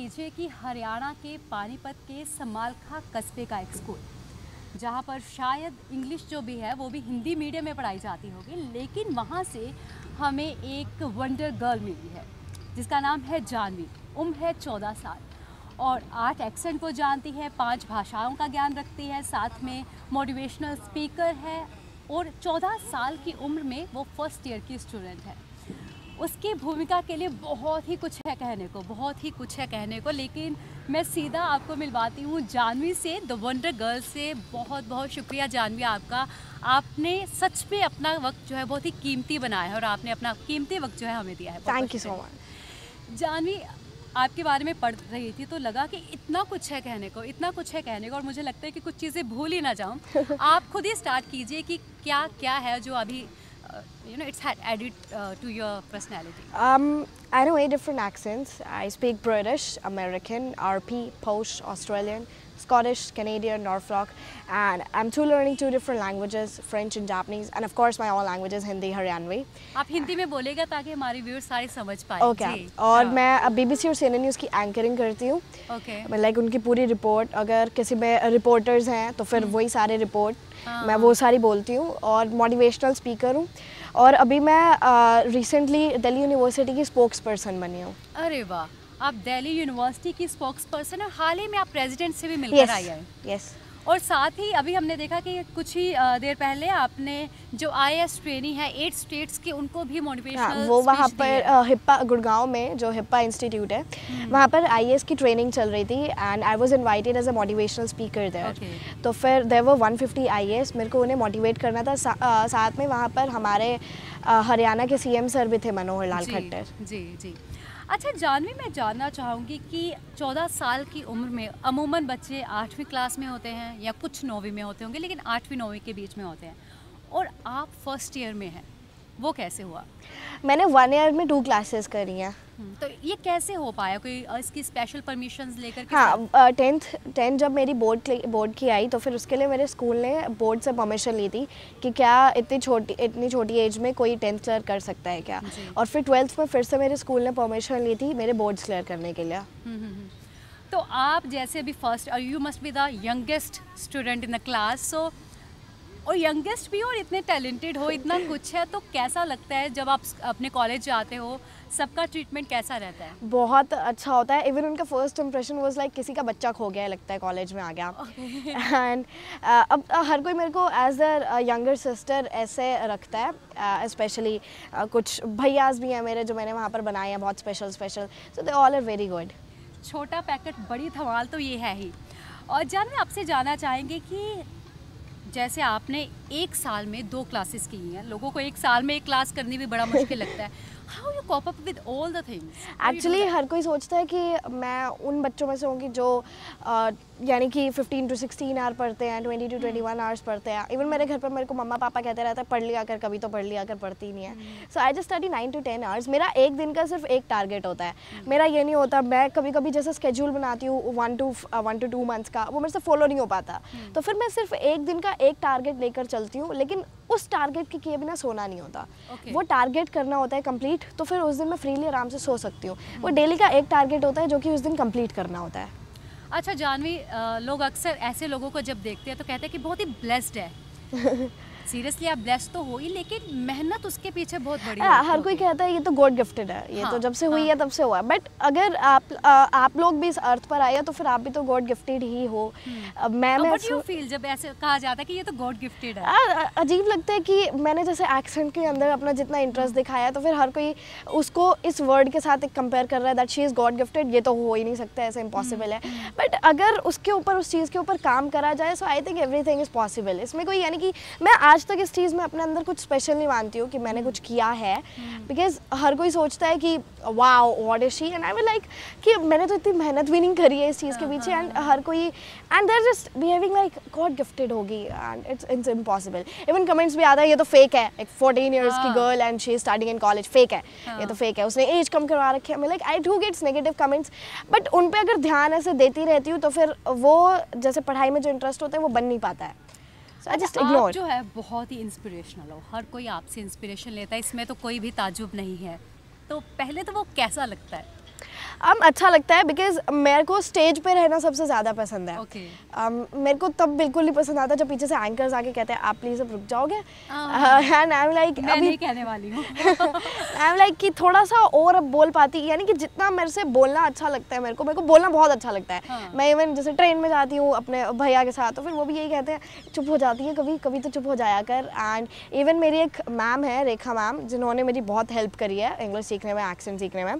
लीजिए कि हरियाणा के पानीपत के समालखा कस्बे का एक स्कूल, जहाँ पर शायद इंग्लिश जो भी है वो भी हिंदी मीडियम में पढ़ाई जाती होगी, लेकिन वहाँ से हमें एक वंडर गर्ल मिली है जिसका नाम है जानवी। उम्र है 14 साल और 8 एक्सेंट को जानती है, 5 भाषाओं का ज्ञान रखती है, साथ में मोटिवेशनल स्पीकर है और 14 साल की उम्र में वो फर्स्ट ईयर की स्टूडेंट है। उसकी भूमिका के लिए बहुत ही कुछ है कहने को, बहुत ही कुछ है कहने को, लेकिन मैं सीधा आपको मिलवाती हूँ जानवी से, द वंडर गर्ल से। बहुत बहुत शुक्रिया जानवी आपका। आपने सच में अपना वक्त जो है बहुत ही कीमती बनाया है और आपने अपना कीमती वक्त जो है हमें दिया है। Thank you so much. Janvi, आपके बारे में पढ़ रही थी तो लगा कि इतना कुछ है कहने को, इतना कुछ है कहने को, और मुझे लगता है कि कुछ चीज़ें भूल ही ना जाऊँ। आप खुद ही स्टार्ट कीजिए कि क्या क्या है जो अभी it's had added to your personality. I know 8 different accents. I speak British, American, RP, Posh, Australian, Scottish, Canadian, Norfolk, and I'm learning 2 different languages, French and Japanese, and of course my all languages, Hindi, Haryanvi. आप हिंदी में बोलेगा ताकि हमारे viewers सारे समझ पाए। Okay. और मैं अब BBC और CNN न्यूज़ की एंकरिंग करती हूँ। Okay. मैं लाइक उनकी पूरी रिपोर्ट, अगर किसी में रिपोर्टर्स हैं तो फिर वही सारे रिपोर्ट मैं वो सारी बोलती हूँ, और मोटिवेशनल स्पीकर हूँ, और अभी मैं रिसेंटली दिल्ली यूनिवर्सिटी की स्पोक्स पर्सन बनी हूँ। अरे वाह, आप दिल्ली यूनिवर्सिटी की स्पोक्स पर्सन है। हाल ही में आप प्रेसिडेंट से भी मिलकर आई हैं। यस। और साथ ही अभी हमने देखा कि कुछ ही देर पहले आपने जो IAS ट्रेनी है 8 स्टेट्स के, उनको भी मोटिवेशनल वो वहाँ पर हिप्पा गुड़गांव में जो हिप्पा इंस्टीट्यूट है वहाँ पर IAS की ट्रेनिंग चल रही थी, and I was invited as a motivational speaker there. तो फिर देयर वर 150 IAS, मेरे को उन्हें मोटिवेट करना था। साथ में वहाँ पर हमारे हरियाणा के CM सर भी थे, मनोहर लाल खट्टर। जी जी। अच्छा जानवी, मैं जानना चाहूँगी कि 14 साल की उम्र में अमूमन बच्चे 8वीं क्लास में होते हैं या कुछ 9वीं में होते होंगे, लेकिन 8वीं 9वीं के बीच में होते हैं, और आप फर्स्ट ईयर में हैं, वो कैसे हुआ? मैंने 1 ईयर में 2 क्लासेस करी हैं। तो ये कैसे हो पाया? कोई इसकी स्पेशल परमिशंस लेकर के? हाँ, 10th जब मेरी बोर्ड की आई तो फिर उसके लिए मेरे स्कूल ने बोर्ड से परमिशन ली थी कि क्या इतनी छोटी एज में कोई 10th क्लियर कर सकता है क्या। और फिर 12th में फिर से मेरे स्कूल ने परमिशन ली थी मेरे बोर्ड्स क्लियर करने के लिए। तो आप जैसे अभी फर्स्ट, और you must be the youngest student in the class, so और यंगेस्ट भी हो और इतने टैलेंटेड हो, इतना कुछ है, तो कैसा लगता है जब आप अपने कॉलेज जाते हो? सबका ट्रीटमेंट कैसा रहता है? बहुत अच्छा होता है। इवन उनका फर्स्ट इंप्रेशन वाज लाइक किसी का बच्चा खो गया है, लगता है कॉलेज में आ गया। एंड अब हर कोई मेरे को एज अ यंगर सिस्टर ऐसे रखता है। स्पेशली कुछ भैयास भी हैं मेरे जो मैंने वहाँ पर बनाए हैं, बहुत special, so they all are very good. छोटा पैकेट बड़ी धमाल तो ये है ही। और जानवी, आपसे जानना चाहेंगे कि जैसे आपने 1 साल में 2 क्लासेस की हैं, लोगों को 1 साल में 1 क्लास करनी भी बड़ा मुश्किल लगता है। How you cope up with all the things? Actually हर कोई सोचता है कि मैं उन बच्चों में से होंगी जो यानी कि 15 to 16 आवर पढ़ते हैं, 20 to 21 आवर्स पढ़ते हैं। इवन मेरे घर पर मेरे को मम्मा पापा कहते रहते हैं पढ़ लिया कर, कभी तो पढ़ लिया कर, पढ़ती नहीं है। So I just study 9 to 10 hours. मेरा एक दिन का सिर्फ एक टारगेट होता है। मेरा ये नहीं होता, मैं कभी कभी जैसे स्केड्यूल बनाती हूँ 1 to 2 मंथ्स का, वो मेरे से फॉलो नहीं हो पाता। तो फिर मैं सिर्फ एक दिन का एक टारगेट लेकर चलती हूँ, लेकिन उस टारगेट के किए बिना सोना नहीं होता। वो टारगेट करना होता है कंप्लीट, तो फिर उस दिन मैं फ्रीली आराम से सो सकती हूँ। वो डेली का एक टारगेट होता है जो कि उस दिन कंप्लीट करना होता है। अच्छा जानवी, लोग अक्सर ऐसे लोगों को जब देखते हैं तो कहते हैं कि बहुत ही ब्लेस्ड है। सीरियसली आप ब्लेस्ड तो हो ही, लेकिन मेहनत उसके पीछे बहुत बड़ी है। हर कोई कहता है ये तो गॉड गिफ्टेड है, ये तो जब से हुई है तब से हुआ है। बट अगर आप लोग भी इस अर्थ पर आए तो फिर आप भी तो गॉड गिफ्टेड ही हो। मैं फील जब ऐसे कहा जाता है कि ये तो गॉड गिफ्टेड है, अजीब लगता है कि मैंने जैसे एक्सेंट के अंदर अपना जितना इंटरेस्ट दिखाया, तो फिर हर कोई उसको इस वर्ड के साथ एक कंपेयर कर रहा है that she is God gifted. ये तो हो ही नहीं सकता, ऐसे इम्पॉसिबल है। बट अगर उसके ऊपर, उस चीज़ के ऊपर काम करा जाए, so I think everything is possible. इसमें कोई, यानी कि मैं आज तक इस चीज़ में अपने अंदर कुछ स्पेशल नहीं मानती हूँ कि मैंने कुछ किया है, बिकॉज हर कोई सोचता है कि wow what is she, and I will like कि मैंने तो इतनी मेहनत भी नहीं करी है इस चीज़ के पीछे, एंड हर कोई and they are just behaving like God gifted होगी, and it's impossible. Even comments भी आता है ये तो फेक है, एक 14 ईयर्स की girl and she is studying in college, fake है, ये तो फेक है, उसने एज कम करवा रखी है। मैं like I do gets negative comments, but उन पे अगर ध्यान ऐसे देती रहती हूँ तो फिर वो जैसे पढ़ाई में जो इंटरेस्ट होता है वो बन नहीं पाता है। आप जो है बहुत ही इंस्पिरेशनल हो, हर कोई आपसे इंस्पिरेशन लेता है, इसमें तो कोई भी ताजुब नहीं है। तो पहले तो वो कैसा लगता है? अच्छा लगता है बिकॉज मेरे को स्टेज पे रहना सबसे ज़्यादा पसंद है। Okay. मेरे को तब बिल्कुल नहीं पसंद आता जब पीछे से एंकर्स आके कहते हैं आप प्लीज़ अब रुक जाओगे, एंड आई एम लाइक मैं नहीं कहने वाली हूँ। आई एम लाइक कि थोड़ा सा और अब बोल पाती, यानी कि जितना मेरे से बोलना अच्छा लगता है मेरे को बोलना बहुत अच्छा लगता है। हाँ। मैं इवन जैसे ट्रेन में जाती हूँ अपने भैया के साथ तो फिर वो भी यही कहते हैं चुप हो जाती है कभी कभी तो चुप हो जाया कर। एंड इवन मेरी एक मैम है रेखा मैम जिन्होंने मेरी बहुत हेल्प करी है इंग्लिश सीखने में, एक्सेंट सीखने में।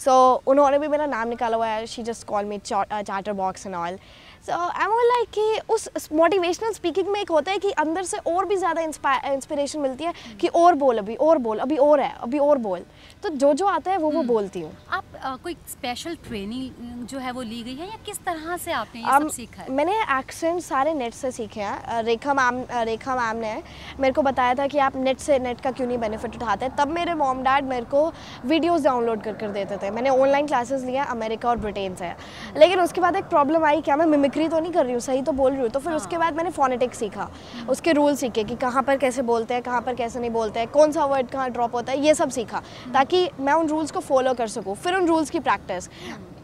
सो उन्होंने भी मेरा नाम निकाला हुआ है, she just call me chatter box and all. So I am like कि उस मोटिवेशनल स्पीकिंग में एक होता है कि अंदर से और भी ज़्यादा इंस्पिरेशन मिलती है कि और बोल, अभी और बोल, अभी और है, अभी और बोल। तो जो आता है वो बोलती हूँ। आप कोई स्पेशल ट्रेनिंग जो है वो ली गई है या किस तरह से आपने ये सब सीखा है? मैंने एक्सेंट सारे नेट से सीखे हैं। रेखा मैम ने मेरे को बताया था कि आप नेट का क्यों नहीं बेनिफिट उठाते। तब मेरे मॉम डैड मेरे को वीडियोस डाउनलोड कर देते थे। मैंने ऑनलाइन क्लासेस लिया अमेरिका और ब्रिटेन से, लेकिन उसके बाद एक प्रॉब्लम आई, क्या मैं मिमिक्री तो नहीं कर रही हूँ, सही तो बोल रही हूँ। तो फिर उसके बाद मैंने फोनेटिक्स सीखा, उसके रूल सीखे कि कहाँ पर कैसे बोलते हैं, कहाँ पर कैसे नहीं बोलते हैं, कौन सा वर्ड कहाँ ड्रॉप होता है, ये सब सीखा ताकि मैं उन रूल्स को फॉलो कर सकूँ। फिर उन रूल्स की प्रैक्टिस।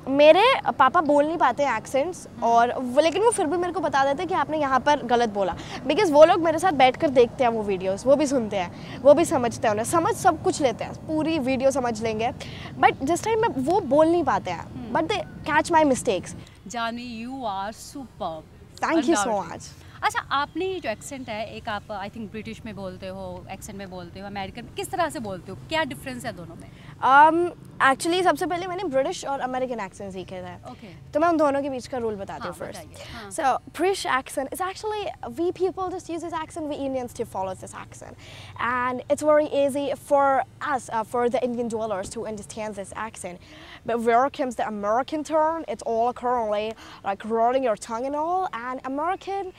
मेरे पापा बोल नहीं पाते हैं एक्सेंट्स, और लेकिन वो फिर भी मेरे को बता देते हैं कि आपने यहाँ पर गलत बोला, बिकॉज वो लोग मेरे साथ बैठकर देखते हैं वो वीडियोस, वो भी सुनते हैं, वो भी समझते हैं, उन्हें समझ सब कुछ लेते हैं, पूरी वीडियो समझ लेंगे। बट जिस टाइम में वो बोल नहीं पाते हैं, but they catch my mistakes. Janvi, you are superb. Thank you so much. अच्छा, आपने ये जो एक्सेंट है, एक आप आई थिंक ब्रिटिश में बोलते हो, एक्सेंट में बोलते हो, अमेरिकन, किस तरह से बोलते हो, क्या डिफरेंस है दोनों में? एक्चुअली सबसे पहले मैंने ब्रिटिश और अमेरिकन एक्सेंट सीखे थे। Okay. तो मैं उन दोनों के बीच का रूल बताती हूँ हाँ, first. So British accent is actually, we people just use this accent, we Indians to follow this accent, and it's very easy for us, for the Indian dwellers to understand this accent. But where comes the American turn, it's all currently like rolling your tongue and all, and American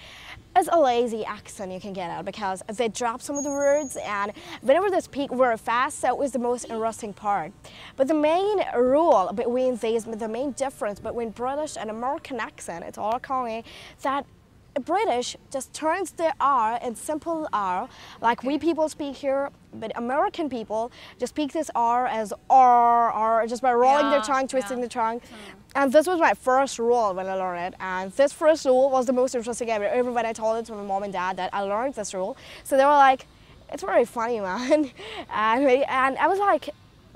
is a lazy accent you can get out because they drop some of the words, and whenever they speak very fast, so is the most interesting part. But the main rule between these, the main difference between British and American accent, it's all calling that British just turns their R in simple R, like we people speak here, but American people just speak this R as R, just by rolling their tongue, twisting the tongue. And this was my first rule when I learned it, and this first rule was the most interesting ever. Even when I told it to my mom and dad that I learned this rule, so they were like, "It's very funny, man," and I was like,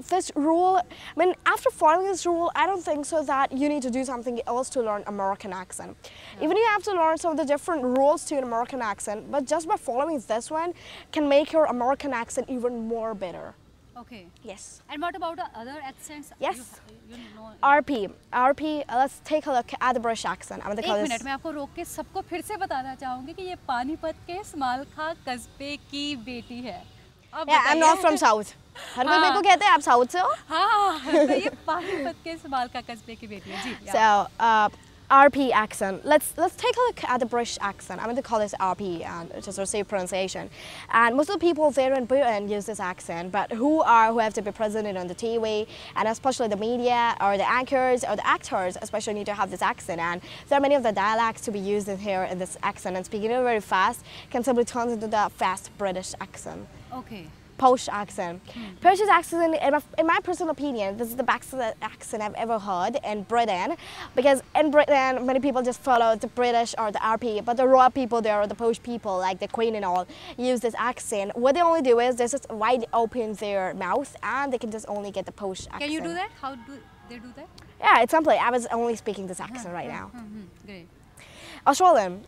this rule, I mean, after following this rule, I don't think so that you need to do something else to learn American accent. Yeah. Even you have to learn some of the different rules to an American accent, but just by following this one can make your American accent even more better. Okay. Yes. And what about the other accents? Yes. You know, RP. Let's take a look at the British accent. I'm एक minute, मैं आपको रोक के सबको फिर से बताना चाहूँगी कि ये पानीपत के समालखा कस्बे की बेटी है। Yeah, I'm not from South. हर कोई मेरे को कहते हैं आप साउथ से हो? हाँ, तो ये पानीपत के समालखा कस्बे की बेटी है जी। So, RP accent. Let's take a look at the British accent. I'm going to call this RP, and just to say pronunciation. And most of the people there in Britain use this accent, but who have to be present on the TV, and especially the media or the anchors or the actors, especially need to have this accent. And there are many of the dialects to be used in here in this accent, and speaking it very fast can simply turn into the fast British accent. Okay. Posh accent. Posh accent, in my personal opinion, this is the best accent I've ever heard in Britain, because in Britain many people just follow the British or the RP, but the raw people there, or the posh people like the Queen and all, use this accent. What they only do is they just wide open their mouth and they can just only get the posh accent. Can you do that? How do they do that? Yeah, it's simply, I was only speaking this accent right now. Great. Australian,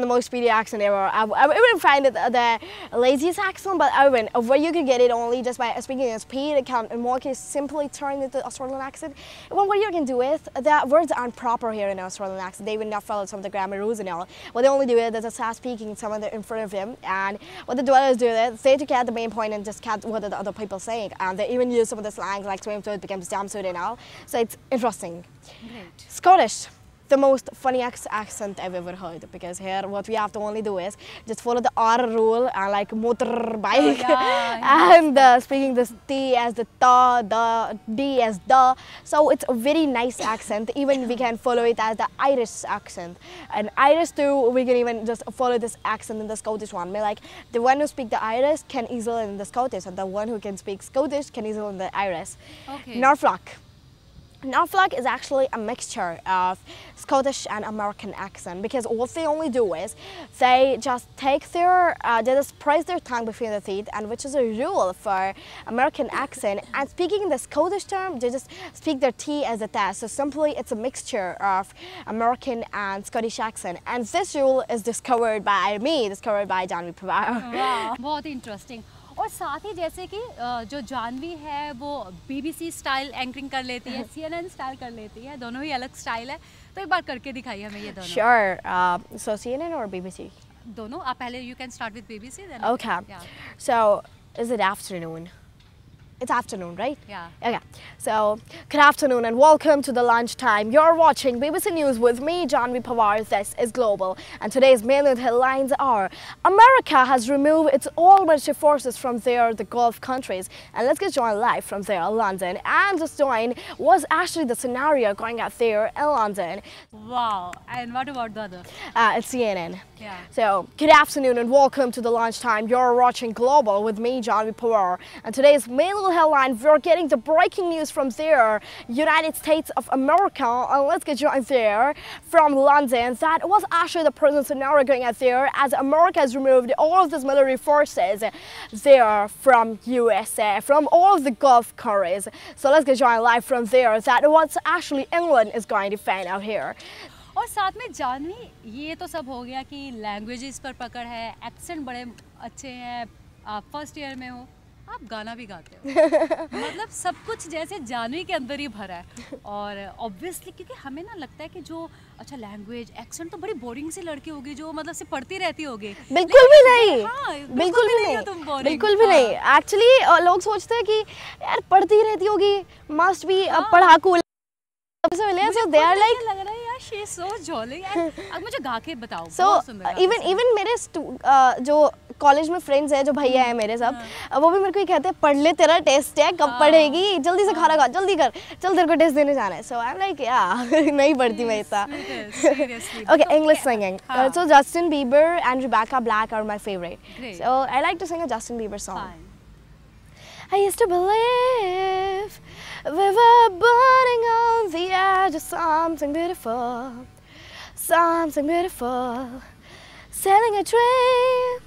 the most speedy accent ever. I wouldn't find it the laziest accent, but I wouldn't. Where you can get it only just by speaking in speed, it can in more cases simply turn into Australian accent. Well, what you can do is, the words aren't proper here in Australian accent. They will not follow some of the grammar rules and all. What they only do is they just start speaking someone in front of them, and what the dwellers do is they to get the main point and just cut what the other people saying, and they even use some of the slang like swimsuit becomes jumpsuit and all. So it's interesting. Great. Scottish. The most funniest accent I've ever heard, because here what we have to only do is just follow the R rule and like motorbike, and speaking this T as the ta, the D as the. So it's a very nice accent. Even we can follow it as the Irish accent, and Irish too. We can even just follow this accent in the Scottish one. Like the one who speak the Irish can easily in the Scottish, and the one who can speak Scottish can easily in the Irish. Okay. Norfolk. Norfolk is actually a mixture of Scottish and American accent, because what they only do is they just take their, they just press their tongue between the teeth, and which is a rule for American accent. And speaking in the Scottish term, they just speak their T as a T. So simply it's a mixture of American and Scottish accent. And this rule is discovered by Janvi Pawar. वाह, बहुत ही interesting. और साथ ही जैसे कि जो जानवी है वो BBC style anchoring कर लेती है, CNN स्टाइल कर लेती है, दोनों ही अलग स्टाइल है, तो एक बार करके दिखाइए हमें ये दोनों। Sure. So CNN or BBC? दोनों। आप पहले you can start with BBC then। Okay. Yeah. So is it afternoon? It's afternoon, right? Yeah. Okay. So, good afternoon and welcome to the lunchtime. You're watching BBC News with me, Janvi Pawar. This is Global. And today's main headlines are: America has removed its all military forces from the Gulf countries. And let's get joined live from there, London. And just join was actually the scenario going out there in London. Wow. And what about the other? It's CNN. Yeah. So, good afternoon and welcome to the lunchtime. You're watching Global with me, Janvi Pawar. And today's main headline, we're getting the breaking news from there, United States of America. And let's get joined there from London. That was actually the present scenario going out there, as America has removed all of these military forces there from USA, from all of the Gulf countries. So let's get joined live from there. That what's actually England is going to find out here. और साथ में जानवी, ये तो सब हो गया कि languages पर पकड़ है, एक्सेंट बड़े अच्छे हैं, आप फर्स्ट ईयर में हो, आप गाना भी गाते हो, मतलब सब कुछ जैसे जानवी के अंदर ही भरा है। और ऑब्वियसली क्योंकि हमें ना लगता है कि जो अच्छा लैंग्वेज एक्सेंट तो बड़ी बोरिंग सी लड़की होगी जो मतलब से पढ़ती रहती होगी। बिल्कुल भी नहीं। हाँ, बिल्कुल भी नहीं, तुम बिल्कुल भी नहीं। एक्चुअली लोग सोचते हैं कि यार पढ़ती रहती होगी, मस्ट बी पढ़ाकू। So they are like, लग रहा है यार she is so jolly। अब मुझे गा के बताओ। So even मेरे जो कॉलेज में फ्रेंड्स हैं, जो भैया हैं मेरे सब, वो भी मेरे को ही कहते हैं पढ़ ले, तेरा टेस्ट है, कब पढ़ेगी, जल्दी से खाना खा, जल्दी कर, चल तेरे को टेस्ट देने जाना है। So I'm like नहीं पढ़ती मैं इतना। Okay, English singing. So Justin Bieber and Rebecca Black are my favorite. Great. So I like to sing a Justin Bieber song. I used to believe we were burning on the edge of something beautiful, selling a dream,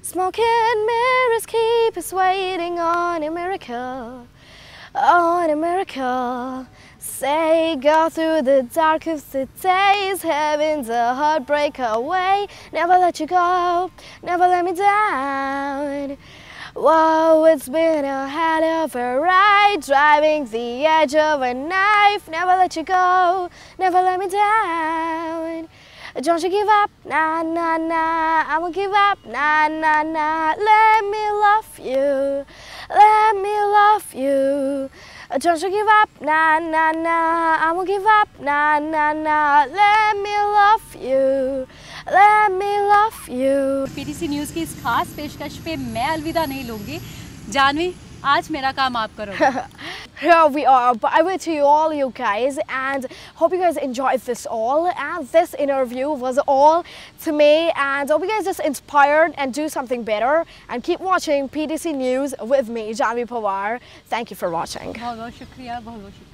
smoking mirrors keep us waiting on a miracle, say go through the dark of the days, heaven's a heartbreaker away, never let you go, never let me down. Whoa, it's been a hell of a ride, driving the edge of a knife. Never let you go, never let me down. Don't you give up, nah, nah, nah. I won't give up, nah, nah, nah. Let me love you, let me love you. Don't you give up, nah, nah, nah. I won't give up, nah, nah, nah. Let me love you, let me love you. PTC news की इस खास पेशकश पे मैं अलविदा नहीं लूँगी। जानवी, आज मेरा काम आप करोगे। Here we are. Bye bye to you all, you guys, and hope you guys enjoyed this all. And this interview was all to me, and hope you guys just inspired and do something better. And keep watching PTC News with me, Janvi Pawar. Thank you for watching. बहुत बहुत शुक्रिया, बहुत बहुत शुक्रिया।